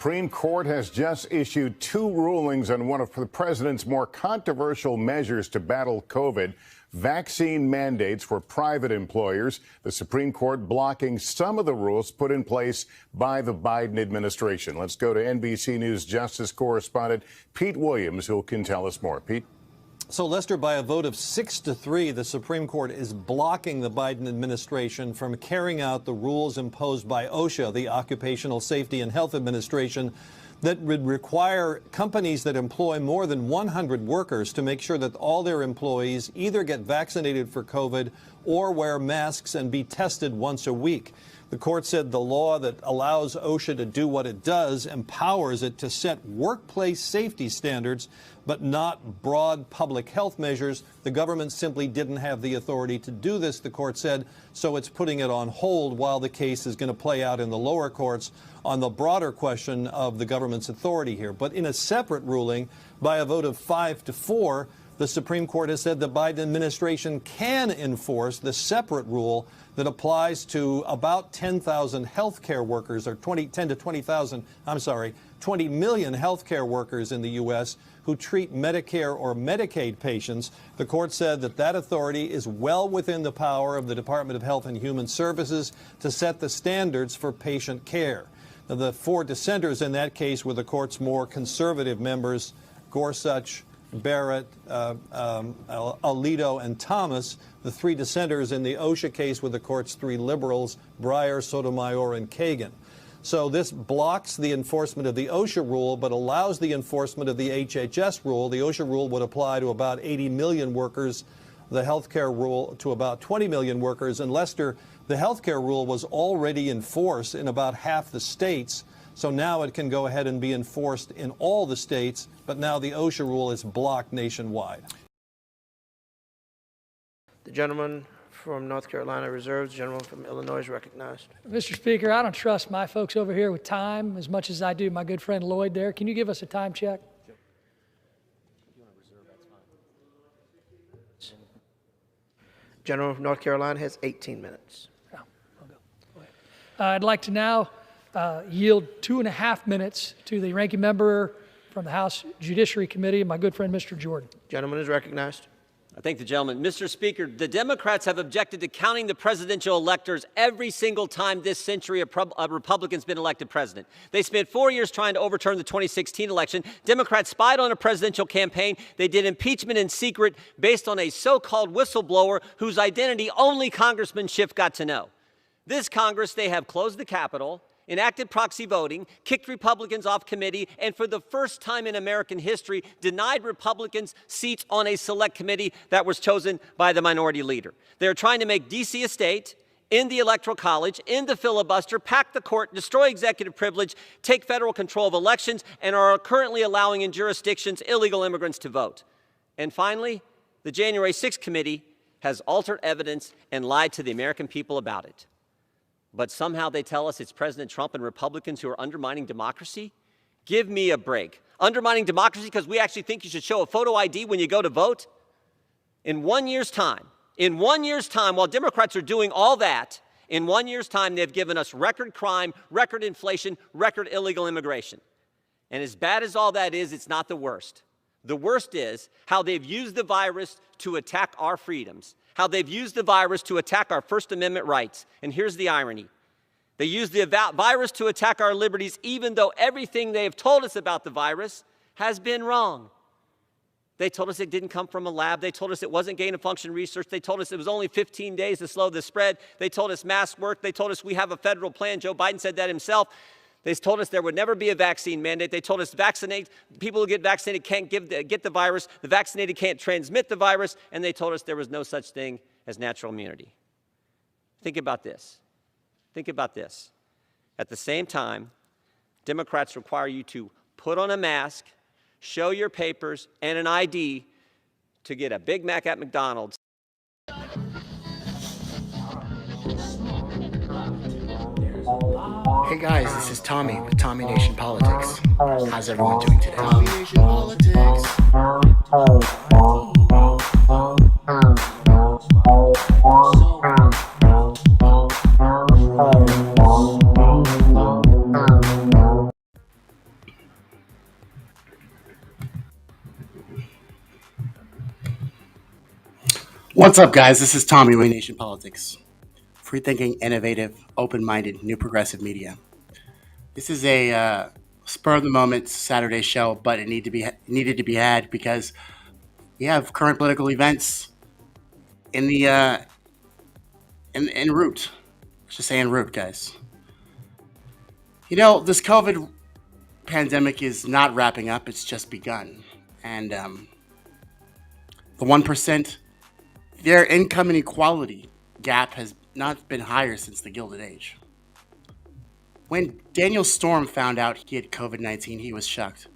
Supreme Court has just issued two rulings on one of the president's more controversial measures to battle COVID, vaccine mandates for private employers. The Supreme Court blocking some of the rules put in place by the Biden administration. Let's go to NBC News Justice correspondent Pete Williams, who can tell us more. Pete. So, Lester, by a vote of 6-3, the Supreme Court is blocking the Biden administration from carrying out the rules imposed by OSHA, the Occupational Safety and Health Administration, that would require companies that employ more than 100 workers to make sure that all their employees either get vaccinated for COVID or wear masks and be tested once a week. The court said the law that allows OSHA to do what it does empowers it to set workplace safety standards, but not broad public health measures. The government simply didn't have the authority to do this, the court said, so it's putting it on hold while the case is going to play out in the lower courts on the broader question of the government's authority here. But in a separate ruling, by a vote of 5-4, the Supreme Court has said the Biden administration can enforce the separate rule that applies to about 10,000 health care workers, or 20 million health care workers in the U.S. who treat Medicare or Medicaid patients. The court said that that authority is well within the power of the Department of Health and Human Services to set the standards for patient care. Now, the four dissenters in that case were the court's more conservative members, Gorsuch, Barrett, Alito, and Thomas. The three dissenters in the OSHA case were the court's three liberals, Breyer, Sotomayor, and Kagan. So this blocks the enforcement of the OSHA rule, but allows the enforcement of the HHS rule. The OSHA rule would apply to about 80 million workers, the healthcare rule to about 20 million workers. And Lester, the healthcare rule was already in force in about half the states. So now it can go ahead and be enforced in all the states, but now the OSHA rule is blocked nationwide. The gentleman from North Carolina reserves. The gentleman from Illinois is recognized. Mr. Speaker, I don't trust my folks over here with time as much as I do my good friend Lloyd there. Can you give us a time check? Sure. If you want to reserve, that's fine. Gentleman from North Carolina has 18 minutes. Oh, I'll go. Go ahead. I'd like to now yield 2.5 minutes to the ranking member from the House Judiciary Committee, my good friend, Mr. Jordan. Gentleman is recognized. I thank the gentleman. Mr. Speaker, the Democrats have objected to counting the presidential electors every single time this century a Republican's been elected president. They spent 4 years trying to overturn the 2016 election. Democrats spied on a presidential campaign. They did impeachment in secret based on a so-called whistleblower whose identity only Congressman Schiff got to know. This Congress, they have closed the Capitol, enacted proxy voting, kicked Republicans off committee, and for the first time in American history, denied Republicans seats on a select committee that was chosen by the minority leader. They're trying to make D.C. a state, end the Electoral College, end the filibuster, pack the court, destroy executive privilege, take federal control of elections, and are currently allowing in jurisdictions illegal immigrants to vote. And finally, the January 6th committee has altered evidence and lied to the American people about it. But somehow they tell us it's President Trump and Republicans who are undermining democracy? Give me a break. Undermining democracy because we actually think you should show a photo ID when you go to vote? In 1 year's time, while Democrats are doing all that, in 1 year's time, they've given us record crime, record inflation, record illegal immigration. And as bad as all that is, it's not the worst. The worst is how they've used the virus to attack our freedoms, how they've used the virus to attack our First Amendment rights. And here's the irony. They used the virus to attack our liberties, even though everything they have told us about the virus has been wrong. They told us it didn't come from a lab. They told us it wasn't gain-of-function research. They told us it was only 15 days to slow the spread. They told us masks work. They told us we have a federal plan. Joe Biden said that himself. They told us there would never be a vaccine mandate. They told us people who get vaccinated can't get the virus. The vaccinated can't transmit the virus. And they told us there was no such thing as natural immunity. Think about this. Think about this. At the same time, Democrats require you to put on a mask, show your papers, and an ID to get a Big Mac at McDonald's. Hey guys, this is Tommy with Tommy Nation Politics. How's everyone doing today? Tommy Nation Politics. What's up, guys? This is Tommy with Nation Politics. Free-thinking, innovative, open-minded, new progressive media. This is a spur-of-the-moment Saturday show, but it needed to be had because we have current political events in the en route. Let's just say en route, guys. You know, this COVID pandemic is not wrapping up; it's just begun, and the 1%. Their income inequality gap has not been higher since the Gilded Age. When Daniel Storm found out he had COVID-19, he was shocked.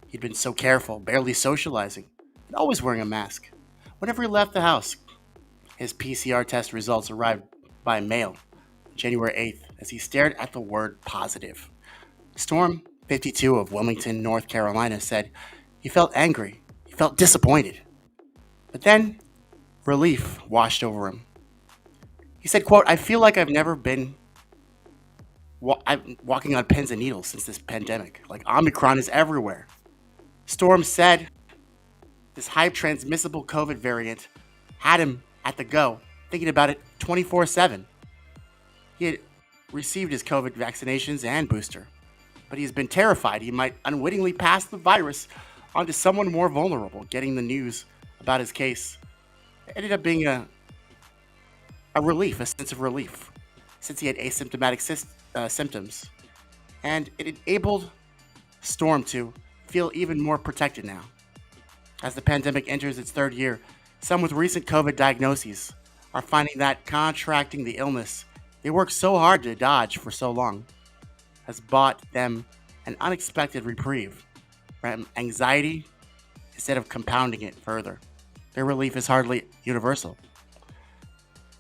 He'd been so careful, barely socializing, and always wearing a mask. Whenever he left the house, his PCR test results arrived by mail, January 8th, as he stared at the word positive. Storm, 52 of Wilmington, North Carolina, said he felt angry, he felt disappointed. But then, relief washed over him. He said, quote, "I feel like I've never been walking on pins and needles since this pandemic. Like Omicron is everywhere." Storm said this high transmissible COVID variant had him at the go, thinking about it 24/7. He had received his COVID vaccinations and booster, but he's been terrified he might unwittingly pass the virus onto someone more vulnerable. Getting the news about his case ended up being a relief, a sense of relief, since he had asymptomatic symptoms. And it enabled Storm to feel even more protected now. As the pandemic enters its third year, some with recent COVID diagnoses are finding that contracting the illness they worked so hard to dodge for so long has bought them an unexpected reprieve from anxiety instead of compounding it further. Their relief is hardly universal,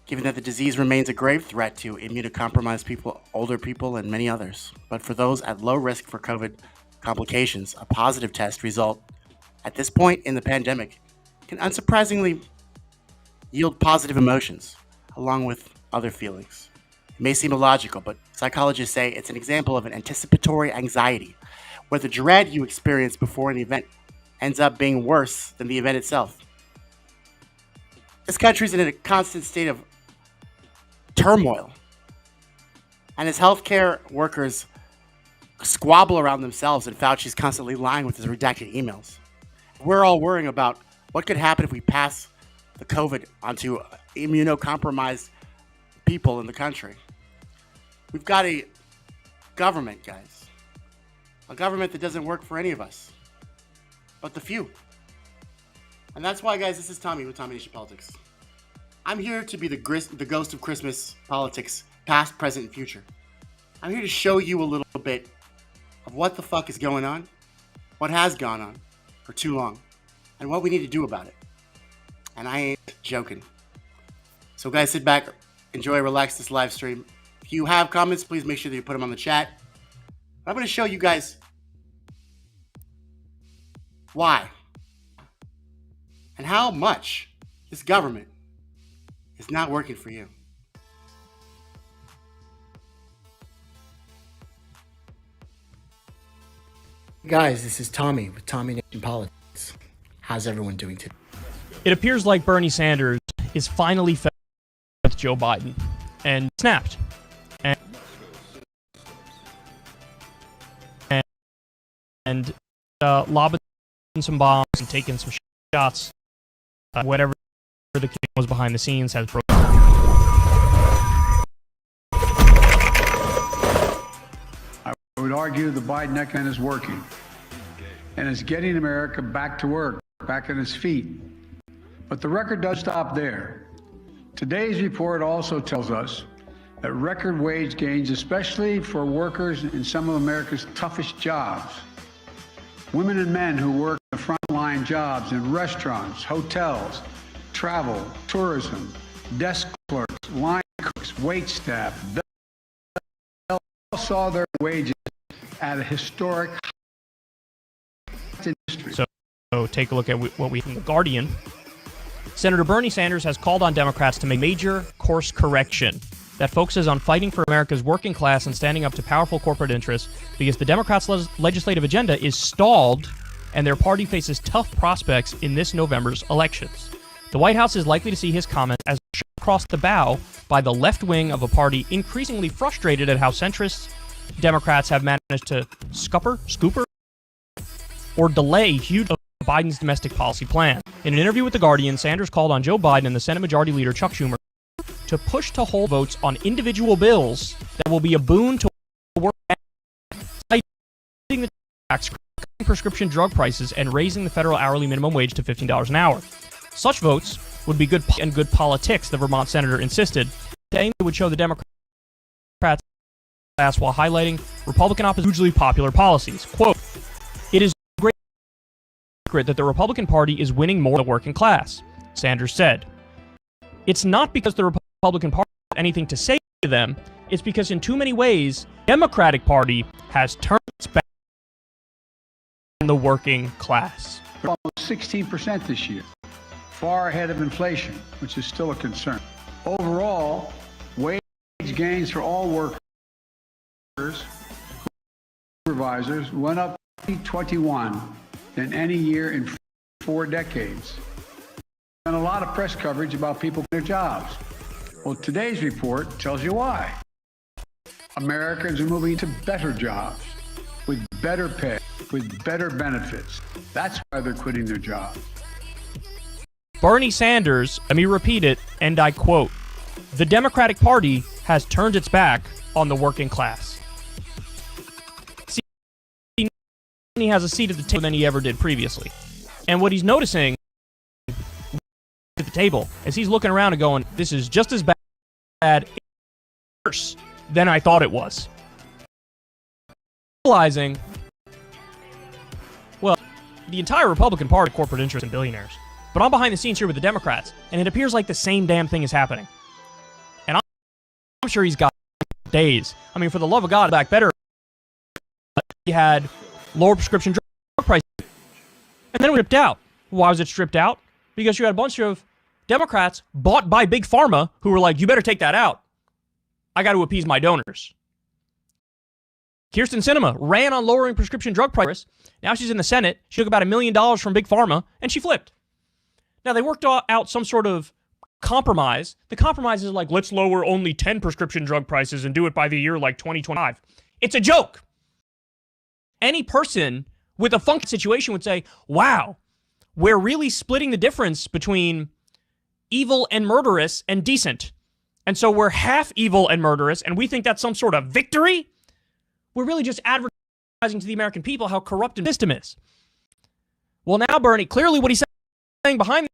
given that the disease remains a grave threat to immunocompromised people, older people, and many others. But for those at low risk for COVID complications, a positive test result at this point in the pandemic can unsurprisingly yield positive emotions, along with other feelings. It may seem illogical, but psychologists say it's an example of an anticipatory anxiety, where the dread you experience before an event ends up being worse than the event itself. This country's in a constant state of turmoil, and as healthcare workers squabble around themselves, and Fauci's constantly lying with his redacted emails, we're all worrying about what could happen if we pass the COVID onto immunocompromised people in the country. We've got a government, guys, a government that doesn't work for any of us, but the few. And that's why, guys, this is Tommy with Tommy Nation Politics. I'm here to be the ghost of Christmas politics, past, present, and future. I'm here to show you a little bit of what the fuck is going on, what has gone on for too long, and what we need to do about it. And I ain't joking. So, guys, sit back, enjoy, relax this live stream. If you have comments, please make sure that you put them on the chat. I'm going to show you guys why and how much this government is not working for you. Guys, this is Tommy with Tommy Nation Politics. How's everyone doing today? It appears like Bernie Sanders is finally fed with Joe Biden and snapped. And lobbing some bombs and taking some shots. Whatever the king was behind the scenes has broken. I would argue the Biden economy is working and is getting America back to work, back on its feet. But the record does stop there. Today's report also tells us that record wage gains, especially for workers in some of America's toughest jobs, women and men who work the frontline jobs in restaurants, hotels, travel, tourism, desk clerks, line cooks, wait staff, they all saw their wages at a historic industry. So take a look at what we from The Guardian. Senator Bernie Sanders has called on Democrats to make major course correction that focuses on fighting for America's working class and standing up to powerful corporate interests because the Democrats' legislative agenda is stalled and their party faces tough prospects in this November's elections. The White House is likely to see his comments as a shot across the bow by the left wing of a party increasingly frustrated at how centrist Democrats have managed to scooper, or delay huge of Biden's domestic policy plan. In an interview with The Guardian, Sanders called on Joe Biden and the Senate Majority Leader Chuck Schumer to push to hold votes on individual bills that will be a boon to work, citing the tax, prescription drug prices, and raising the federal hourly minimum wage to $15 an hour. Such votes would be good politics, the Vermont senator insisted, saying it would show the Democrats while highlighting Republican opposition's hugely popular policies. Quote, "It is no great secret that the Republican Party is winning more than the working class," Sanders said. "It's not because the Republican Party has anything to say to them, it's because in too many ways, the Democratic Party has turned its back on the working class." Almost 16% this year, far ahead of inflation, which is still a concern. Overall, wage gains for all workers, supervisors, went up 21 than any year in 4 decades. And a lot of press coverage about people in their jobs. Well, today's report tells you why. Americans are moving to better jobs, with better pay, with better benefits. That's why they're quitting their jobs. Bernie Sanders, let me repeat it, and I quote, "The Democratic Party has turned its back on the working class." See, he has a seat at the table than he ever did previously. And what he's noticing at the table is he's looking around and going, this is just as bad, worse than I thought it was. Realizing, well, the entire Republican Party, corporate interests, and billionaires. But I'm behind the scenes here with the Democrats, and it appears like the same damn thing is happening. And I'm sure he's got days. I mean, for the love of God, back better. He had lower prescription drug prices, and then it stripped out. Why was it stripped out? Because you had a bunch of Democrats bought by Big Pharma who were like, you better take that out. I got to appease my donors. Kirsten Sinema ran on lowering prescription drug prices. Now she's in the Senate. She took about $1 million from Big Pharma, and she flipped. Now, they worked out some sort of compromise. The compromise is like, let's lower only 10 prescription drug prices and do it by the year like 2025. It's a joke. Any person with a funky situation would say, wow, we're really splitting the difference between evil and murderous and decent. And so we're half evil and murderous, and we think that's some sort of victory? We're really just advertising to the American people how corrupt the system is. Well, now, Bernie, clearly what he's saying behind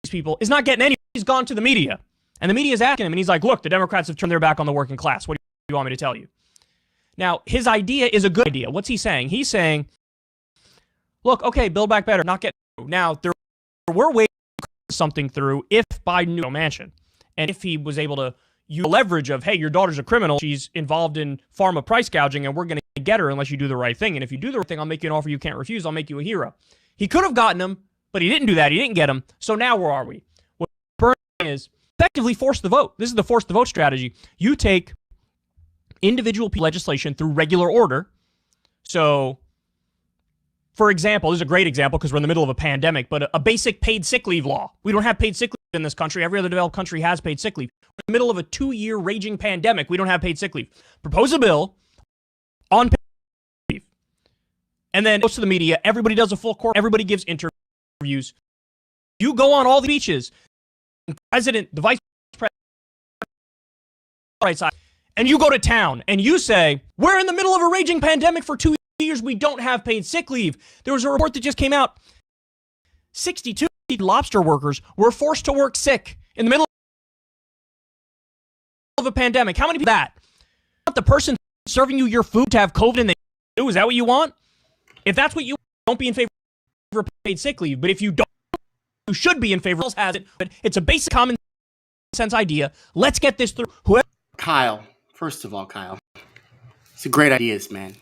these people is not getting any. He's gone to the media, and the media is asking him, and he's like, look, the Democrats have turned their back on the working class. What do you want me to tell you? Now, his idea is a good idea. What's he saying? He's saying, look, okay, Build Back Better, not get through. Now, there were ways to put something through if Biden knew a mansion, and if he was able to use the leverage of, hey, your daughter's a criminal, she's involved in pharma price gouging, and we're going to get her unless you do the right thing. And if you do the right thing, I'll make you an offer you can't refuse. I'll make you a hero. He could have gotten him, but he didn't do that. He didn't get him. So now where are we? What Bernie is effectively force the vote. This is the force the vote strategy. You take individual legislation through regular order. So, for example, this is a great example because we're in the middle of a pandemic, but a basic paid sick leave law. We don't have paid sick leave in this country. Every other developed country has paid sick leave. We're in the middle of a 2-year raging pandemic. We don't have paid sick leave. Propose a bill on paid leave. And then goes to the media. Everybody does a full court. Everybody gives interviews. You go on all the beaches. The president, the vice president, right side, and you go to town and you say, we're in the middle of a raging pandemic for 2 years. We don't have paid sick leave. There was a report that just came out. 62 lobster workers were forced to work sick in the middle of a pandemic. How many people that? The person serving you your food to have COVID and they do? Is that what you want? If that's what you want, don't be in favor of paid sick leave. But if you don't, you should be in favor. Has it? But it's a basic common sense idea. Let's get this through. Whoever. Kyle, first of all, Kyle, it's a great ideas, man.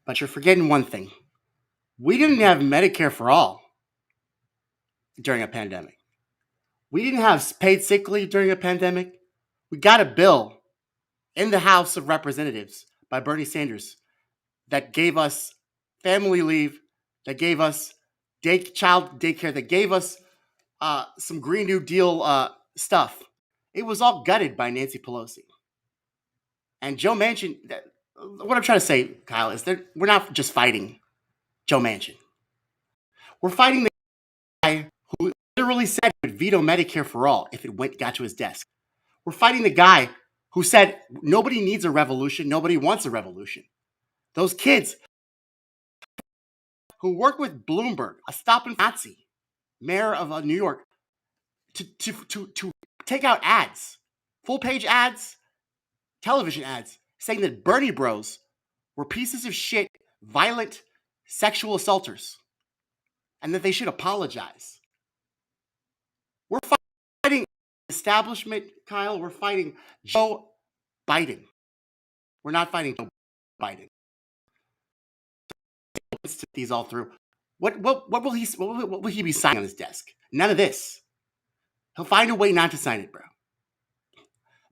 But you're forgetting one thing. We didn't have Medicare for all during a pandemic. We didn't have paid sick leave during a pandemic. We got a bill in the House of Representatives by Bernie Sanders that gave us family leave, that gave us child daycare, that gave us some Green New Deal stuff. It was all gutted by Nancy Pelosi. And Joe Manchin, what I'm trying to say, Kyle, is that we're not just fighting Joe Manchin. We're fighting the guy who literally said he would veto Medicare for all if it got to his desk. We're fighting the guy who said nobody needs a revolution, nobody wants a revolution. Those kids who work with Bloomberg, a stopping Nazi, mayor of New York, to take out ads, full-page ads, television ads, saying that Bernie Bros were pieces of shit, violent sexual assaulters, and that they should apologize. We're fighting establishment, Kyle. We're fighting Joe Biden. We're not fighting Joe Biden. Let's sit these all through. What will he be signing on his desk? None of this. He'll find a way not to sign it, bro.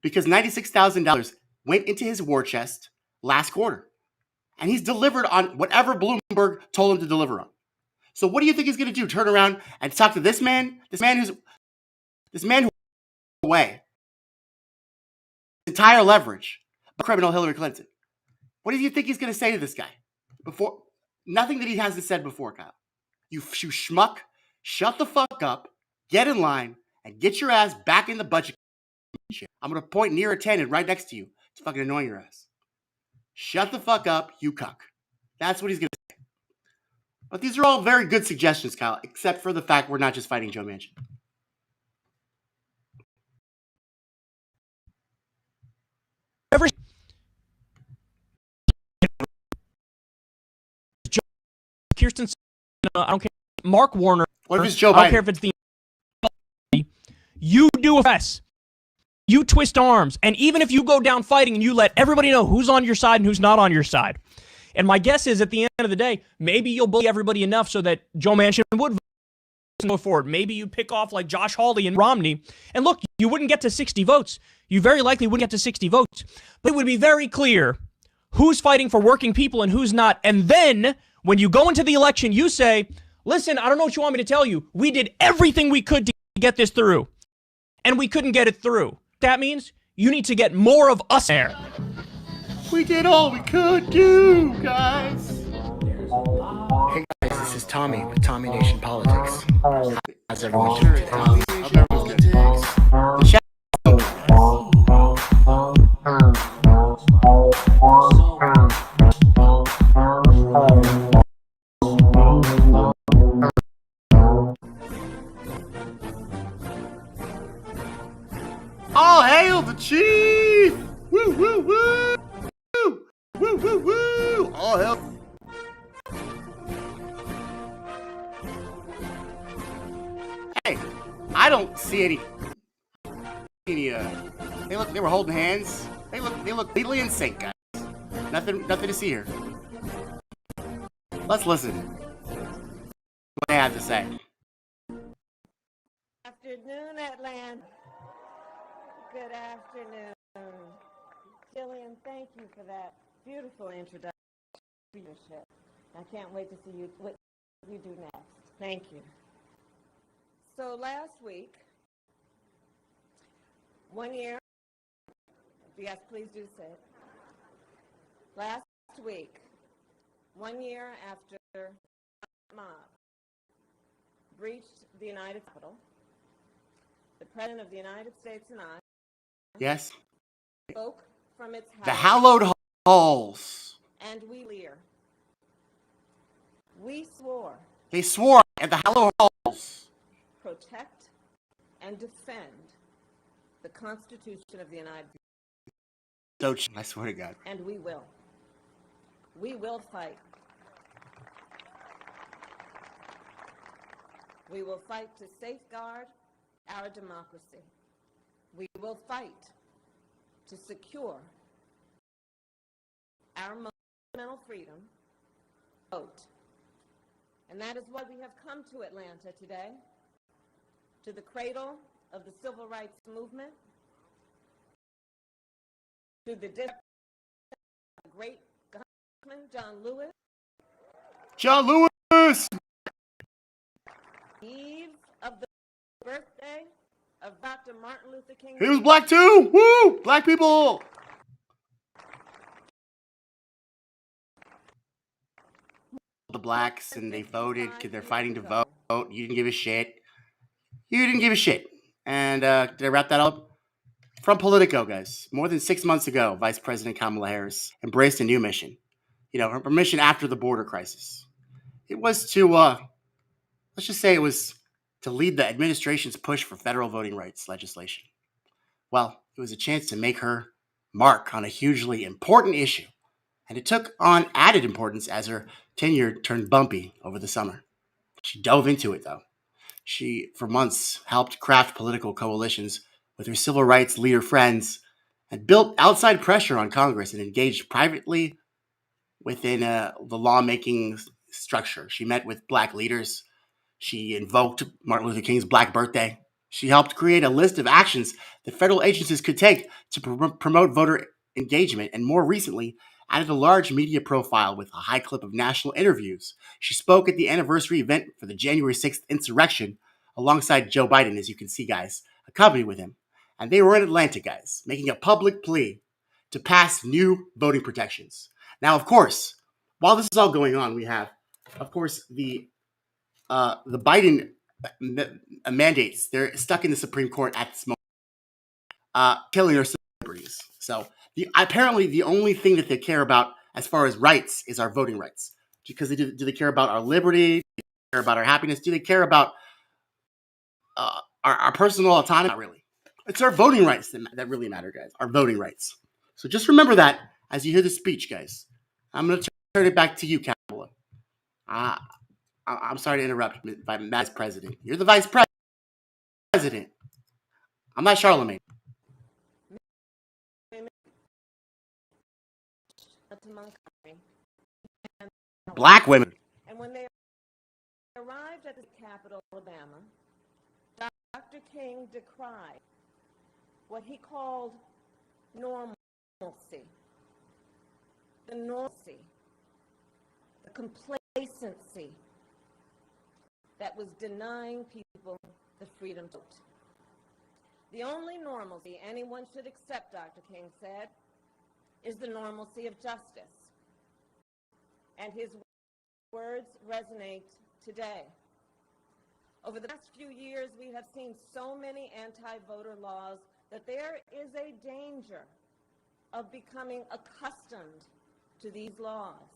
Because $96,000 went into his war chest last quarter. And he's delivered on whatever Bloomberg told him to deliver on. So what do you think he's going to do? Turn around and talk to this man who away entire leverage by criminal Hillary Clinton. What do you think he's going to say to this guy? Before nothing that he hasn't said before, Kyle. You schmuck, shut the fuck up, get in line, and get your ass back in the budget. I'm going to point near attendant right next to you. It's fucking annoying your ass. Shut the fuck up, you cuck. That's what he's going to say. But these are all very good suggestions, Kyle, except for the fact we're not just fighting Joe Manchin. Kirsten, I don't care. Mark Warner. What if it's Joe Biden? I don't care if it's the. You do a mess. You twist arms. And even if you go down fighting and you let everybody know who's on your side and who's not on your side. And my guess is at the end of the day, maybe you'll bully everybody enough so that Joe Manchin would go forward. Maybe you pick off like Josh Hawley and Romney. And look, you wouldn't get to 60 votes. You very likely wouldn't get to 60 votes. But it would be very clear who's fighting for working people and who's not. And then when you go into the election, you say, listen, I don't know what you want me to tell you. We did everything we could to get this through. And we couldn't get it through. That means you need to get more of us there. We did all we could do, guys. Hey guys, this is Tommy with Tommy Nation Politics. How's everyone Sure, doing? Tommy. Hope everyone's good. All hail the chief! Woo, woo, woo! Woo, woo, woo! All hail. Hey, I don't see any they were holding hands. They look completely in sync, guys. Nothing to see here. Let's listen. What they have to say. Afternoon, Atlanta. Good afternoon. Jillian, thank you for that beautiful introduction. I can't wait to see what you do next. Thank you. So last week, 1 year, yes, please do say it. Last week, 1 year after the mob breached the United Capitol, the President of the United States and I Yes? spoke from its house. The hallowed halls. And we clear. We swore They swore at the hallowed halls. protect and defend the Constitution of the United States. I swear to God. And we will. We will fight. We will fight to safeguard our democracy. We will fight to secure our fundamental freedom, vote. And that is why we have come to Atlanta today, to the cradle of the civil rights movement, to the great Congressman John Lewis. John Lewis! Eve of the birthday of Dr. Martin Luther King. He was black too. Woo! Black people. The blacks and they voted because they're fighting to vote. You didn't give a shit. You didn't give a shit. And did I wrap that up? From Politico, guys. More than 6 months ago, Vice President Kamala Harris embraced a new mission. You know, her mission after the border crisis. It was to, let's just say it was to lead the administration's push for federal voting rights legislation. Well, it was a chance to make her mark on a hugely important issue. And it took on added importance as her tenure turned bumpy over the summer. She dove into it, though. She, for months, helped craft political coalitions with her civil rights leader friends and built outside pressure on Congress and engaged privately within the lawmaking structure. She met with black leaders. She invoked Martin Luther King's Black Birthday. She helped create a list of actions that federal agencies could take to promote voter engagement, and more recently, added a large media profile with a high clip of national interviews. She spoke at the anniversary event for the January 6th insurrection alongside Joe Biden, as you can see, guys, accompanied with him. And they were in Atlanta, guys, making a public plea to pass new voting protections. Now, of course, while this is all going on, we have, of course, the Biden mandates. They're stuck in the Supreme Court at this moment, killing their civil liberties. So apparently the only thing that they care about as far as rights is our voting rights. Because do they care about our liberty? Do they care about our happiness? Do they care about our personal autonomy? Not really. It's our voting rights that really matter, guys. Our voting rights. So just remember that as you hear the speech, guys. I'm going to turn it back to you, Kamala. I'm sorry to interrupt, Vice President. You're the Vice President. I'm not Charlemagne. Black women. And when they arrived at the capital, Alabama, Dr. King decried what he called normalcy. The normalcy, the complacency that was denying people the freedom to vote. The only normalcy anyone should accept, Dr. King said, is the normalcy of justice. And his words resonate today. Over the past few years, we have seen so many anti-voter laws that there is a danger of becoming accustomed to these laws,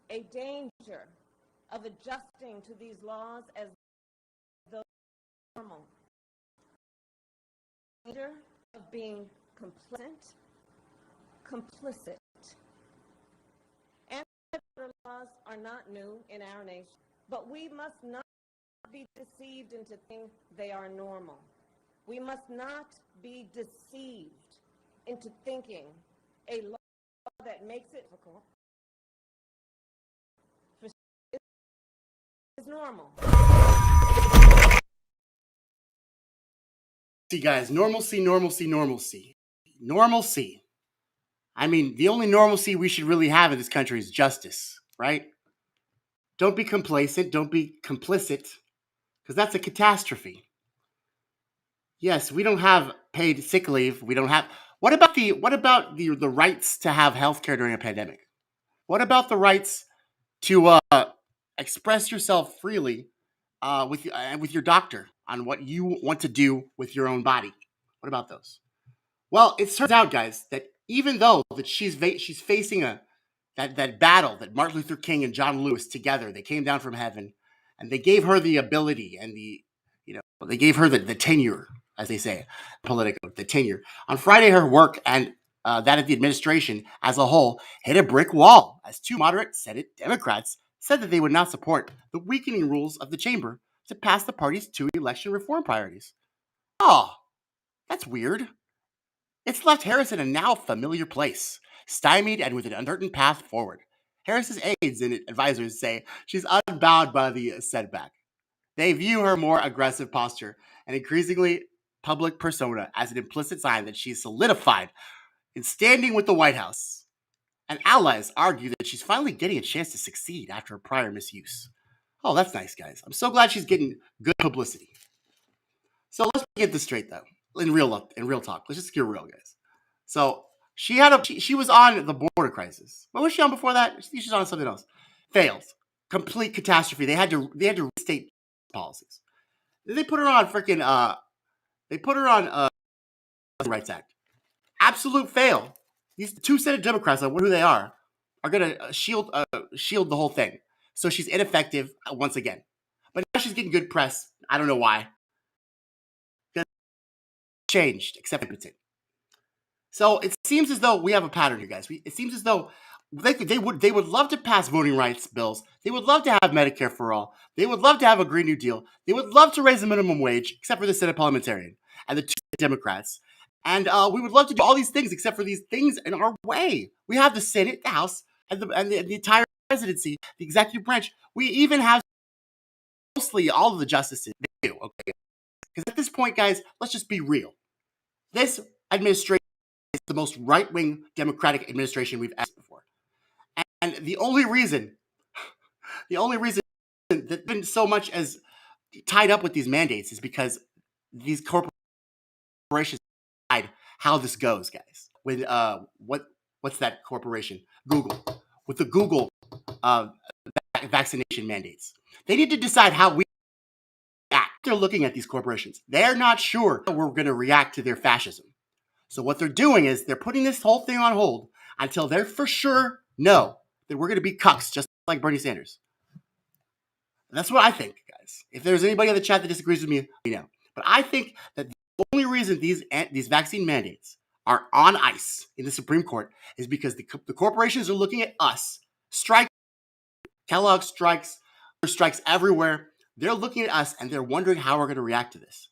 a danger of adjusting to these laws as though normal, a danger of being complicit. Anti-voter laws are not new in our nation, but we must not be deceived into thinking they are normal. We must not be deceived into thinking a law that makes it difficult is normal. See, guys, normalcy. Normalcy. I mean, the only normalcy we should really have in this country is justice, right? Don't be complacent. Don't be complicit, because that's a catastrophe. Yes, we don't have paid sick leave. We don't have. What about the rights to have health care during a pandemic? What about the rights to express yourself freely with your doctor on what you want to do with your own body? What about those? Well, it turns out, guys, that even though that she's facing that battle that Martin Luther King and John Lewis together, they came down from heaven, and they gave her the ability and they gave her the tenure, as they say, Politico, the tenure. On Friday, her work and that of the administration as a whole hit a brick wall as two moderate Senate Democrats said that they would not support the weakening rules of the chamber to pass the party's two election reform priorities. Oh, that's weird. It's left Harris in a now familiar place, stymied and with an uncertain path forward. Harris's aides and advisors say she's unbound by the setback. They view her more aggressive posture and increasingly public persona as an implicit sign that she's solidified in standing with the White House. And allies argue that she's finally getting a chance to succeed after her prior misuse. Oh, that's nice, guys. I'm so glad she's getting good publicity. So let's get this straight, though. In real talk, let's just get real, guys. So she was on the border crisis. What was she on before that? She was on something else. Failed. Complete catastrophe. They had to restate policies. They put her on Rights Act. Absolute fail. These two Senate Democrats, I wonder who they are gonna shield the whole thing. So she's ineffective once again. But now she's getting good press. I don't know why. Changed, except impotent. So it seems as though we have a pattern here, guys. It seems as though they would love to pass voting rights bills. They would love to have Medicare for all. They would love to have a Green New Deal. They would love to raise the minimum wage, except for the Senate parliamentarian and the two Democrats. And we would love to do all these things, except for these things in our way. We have the Senate, the House, and the entire presidency, the executive branch. We even have mostly all of the justices. They do, okay? Because at this point, guys, let's just be real. This administration is the most right-wing Democratic administration we've ever before. And the only reason that they've been so much as tied up with these mandates is because these corporations decide how this goes, guys. With what's that corporation? Google. With the Google vaccination mandates. They need to decide how we act. They're looking at these corporations. They're not sure how we're going to react to their fascism. So what they're doing is they're putting this whole thing on hold until they're for sure know that we're going to be cucks just like Bernie Sanders. That's what I think, guys. If there's anybody in the chat that disagrees with me, you know. But I think that the only reason these vaccine mandates are on ice in the Supreme Court is because the corporations are looking at us. Strike, Kellogg strikes everywhere. They're looking at us and they're wondering how we're going to react to this.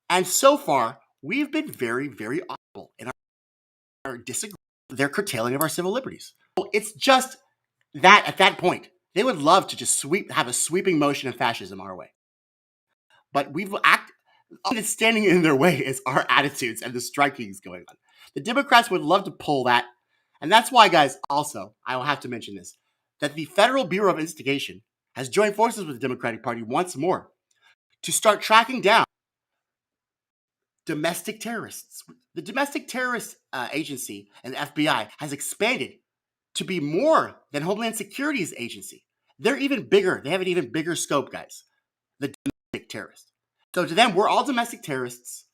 And so far, we've been very, very audible in our disagreement with their curtailing of our civil liberties. So it's just that at that point, they would love to just have a sweeping motion of fascism our way. But all that's standing in their way is our attitudes and the strikings going on. The Democrats would love to pull that. And that's why, guys, also, I will have to mention this, that the Federal Bureau of Investigation has joined forces with the Democratic Party once more to start tracking down domestic terrorists. The Domestic Terrorist Agency and the FBI has expanded to be more than Homeland Security's agency. They're even bigger. They have an even bigger scope, guys. The domestic terrorists. So to them, we're all domestic terrorists,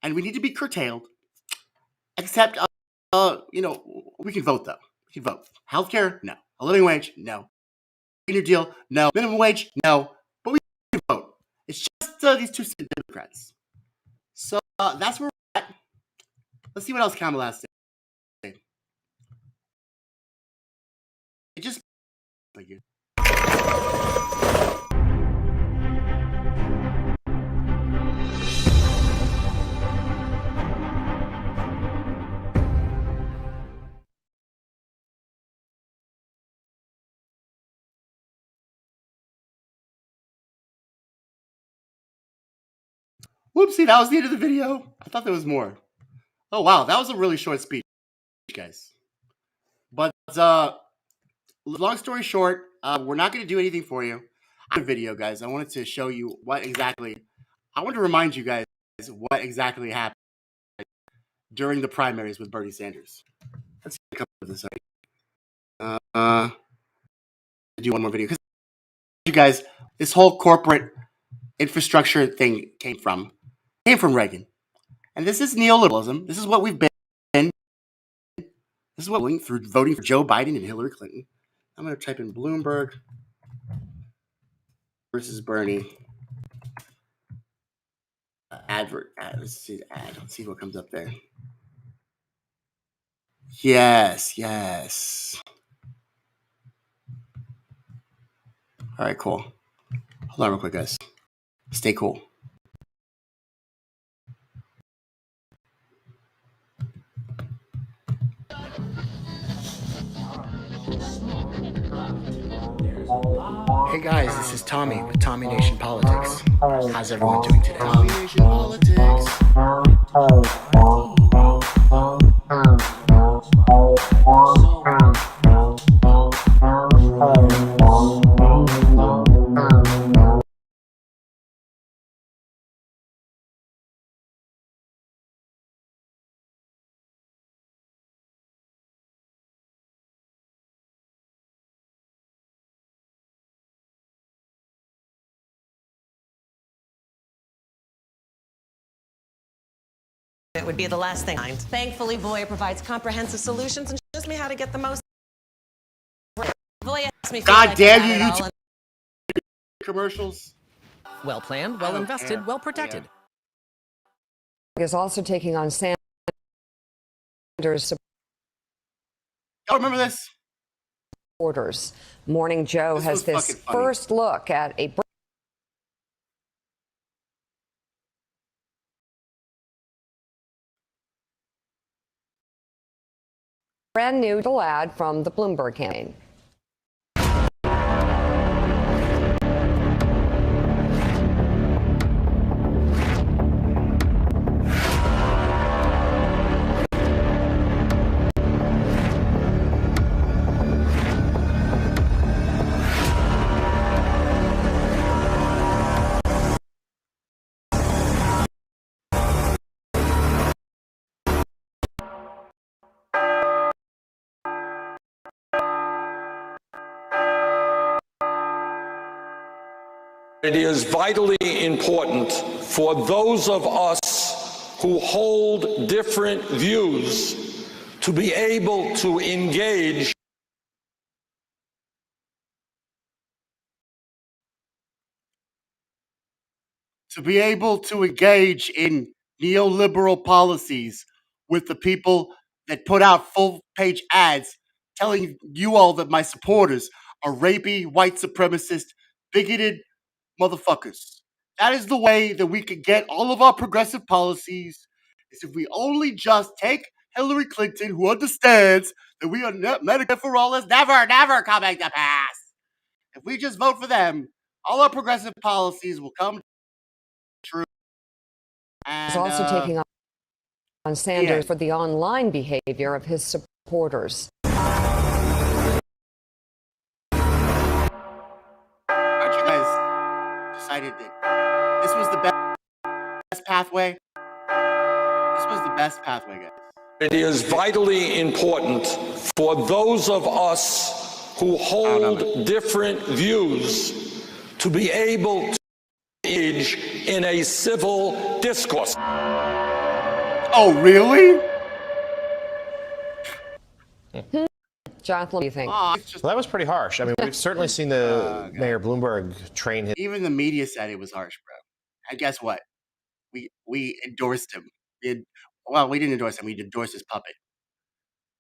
and we need to be curtailed. Except, we can vote though. We can vote. Healthcare, no. A living wage, no. New Deal, no. Minimum wage, no. But we can vote. It's just these two Democrats. So that's where we're at. Let's see what else Kamala has to say. It just thank you. Whoopsie, that was the end of the video. I thought there was more. Oh, wow. That was a really short speech, guys. But long story short, we're not going to do anything for you. I have a video, guys. I wanted to show you I want to remind you guys what exactly happened during the primaries with Bernie Sanders. Let's see a couple of this. Do one more video. Because you guys, this whole corporate infrastructure thing came from Reagan. And this is neoliberalism. This is what we've been. This is what we're doing through voting for Joe Biden and Hillary Clinton. I'm going to type in Bloomberg versus Bernie. Let's see what comes up there. Yes. All right, cool. Hold on real quick, guys. Stay cool. Hey guys, this is Tommy with Tommy Nation Politics. How's everyone doing today? Tommy Nation Politics. It would be the last thing. Thankfully, Voya provides comprehensive solutions and shows me how to get the most. Voya helps me feel God like damn I you, got it all. commercials. Well planned, well invested, well protected. Is also taking on Sanders. Y'all remember this? Supporters. Morning Joe This has was this fucking funny. first look at a brand new ad from the Bloomberg campaign. It is vitally important for those of us who hold different views to be able to engage. To be able to engage in neoliberal policies with the people that put out full-page ads telling you all that my supporters are rapey, white supremacist, bigoted motherfuckers. That is the way that we could get all of our progressive policies, is if we only just take Hillary Clinton, who understands that we are Medicare for all is never, never coming to pass. If we just vote for them, all our progressive policies will come true. Is And, also taking on Sanders for the online behavior of his supporters. Aren't you guys decided that this was the best pathway? This was the best pathway, guys. It is vitally important for those of us who hold different views to be able to engage in a civil discourse. Oh, really? Jonathan, what do you think? Well, that was pretty harsh. I mean, we've certainly seen the Mayor Bloomberg train his. Even the media said it was harsh, bro. And guess what? We endorsed him. Well, we didn't endorse him. We endorsed his puppet.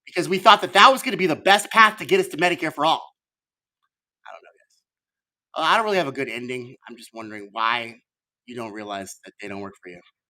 Because we thought that that was going to be the best path to get us to Medicare for all. I don't know, guys. I don't really have a good ending. I'm just wondering why you don't realize that they don't work for you.